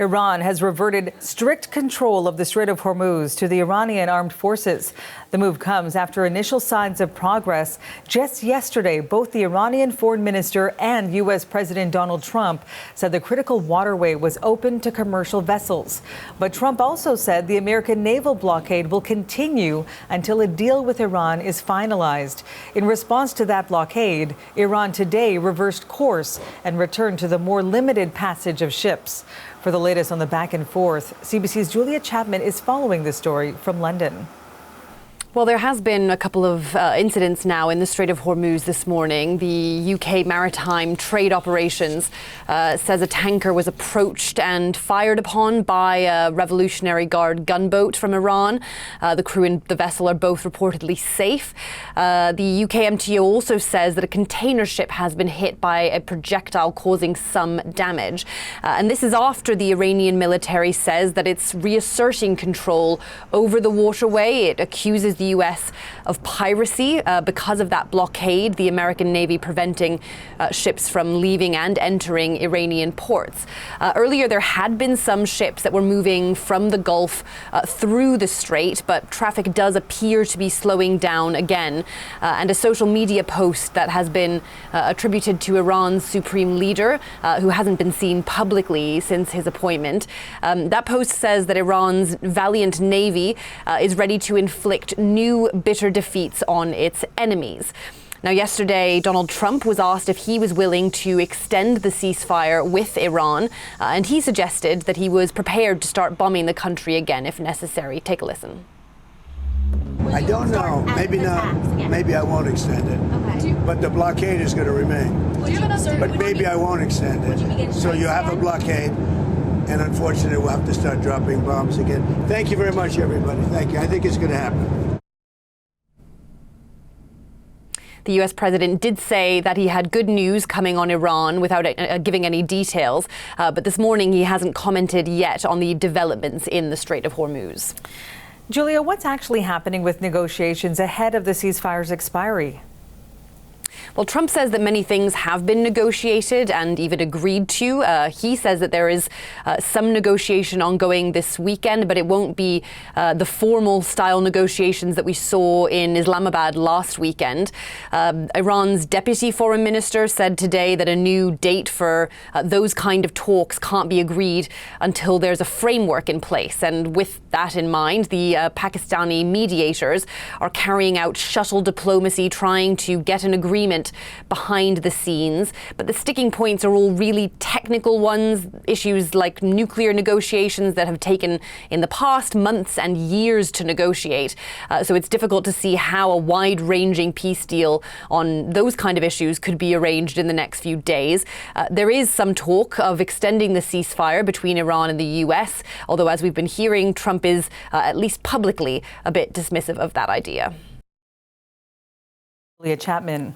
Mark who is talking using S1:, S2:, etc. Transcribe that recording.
S1: Iran has reverted strict control of the Strait of Hormuz to the Iranian armed forces. The move comes after initial signs of progress. Just yesterday, both the Iranian foreign minister and U.S. President Donald Trump said the critical waterway was open to commercial vessels. But Trump also said the American naval blockade will continue until a deal with Iran is finalized. In response to that blockade, Iran today reversed course and returned to the more limited passage of ships. For the latest on the back and forth, CBC's Julia Chapman is following this story from London.
S2: Well, there has been a couple of incidents now in the Strait of Hormuz this morning. The UK Maritime Trade Operations says a tanker was approached and fired upon by a Revolutionary Guard gunboat from Iran. The crew and the vessel are both reportedly safe. The UK MTO also says that a container ship has been hit by a projectile causing some damage. And this is after the Iranian military says that it's reasserting control over the waterway. It accuses the U.S. of piracy because of that blockade, the American Navy preventing ships from leaving and entering Iranian ports. Earlier, there had been some ships that were moving from the Gulf through the strait, but traffic does appear to be slowing down again. And a social media post that has been attributed to Iran's supreme leader, who hasn't been seen publicly since his appointment. That post says that Iran's valiant navy is ready to inflict new bitter defeats on its enemies. Now, yesterday, Donald Trump was asked if he was willing to extend the ceasefire with Iran, and he suggested that he was prepared to start bombing the country again if necessary. Take a listen.
S3: I don't know. Maybe not. Maybe I won't extend it. Okay. But the blockade is going to remain. But maybe I won't extend it. So you have a blockade. And unfortunately, we'll have to start dropping bombs again. Thank you very much, everybody. Thank you. I think it's going to happen.
S2: The U.S. president did say that he had good news coming on Iran without giving any details. But this morning, he hasn't commented yet on the developments in the Strait of Hormuz.
S1: Julia, what's actually happening with negotiations ahead of the ceasefire's expiry?
S2: Well, Trump says that many things have been negotiated and even agreed to. He says that there is some negotiation ongoing this weekend, but it won't be the formal style negotiations that we saw in Islamabad last weekend. Iran's deputy foreign minister said today that a new date for those kind of talks can't be agreed until there's a framework in place. And with that in mind, the Pakistani mediators are carrying out shuttle diplomacy, trying to get an agreement behind the scenes. But the sticking points are all really technical ones, issues like nuclear negotiations that have taken in the past months and years to negotiate. So it's difficult to see how a wide-ranging peace deal on those kind of issues could be arranged in the next few days. There is some talk of extending the ceasefire between Iran and the U.S., although as we've been hearing, Trump is, at least publicly, a bit dismissive of that idea.
S1: Julia Chapman.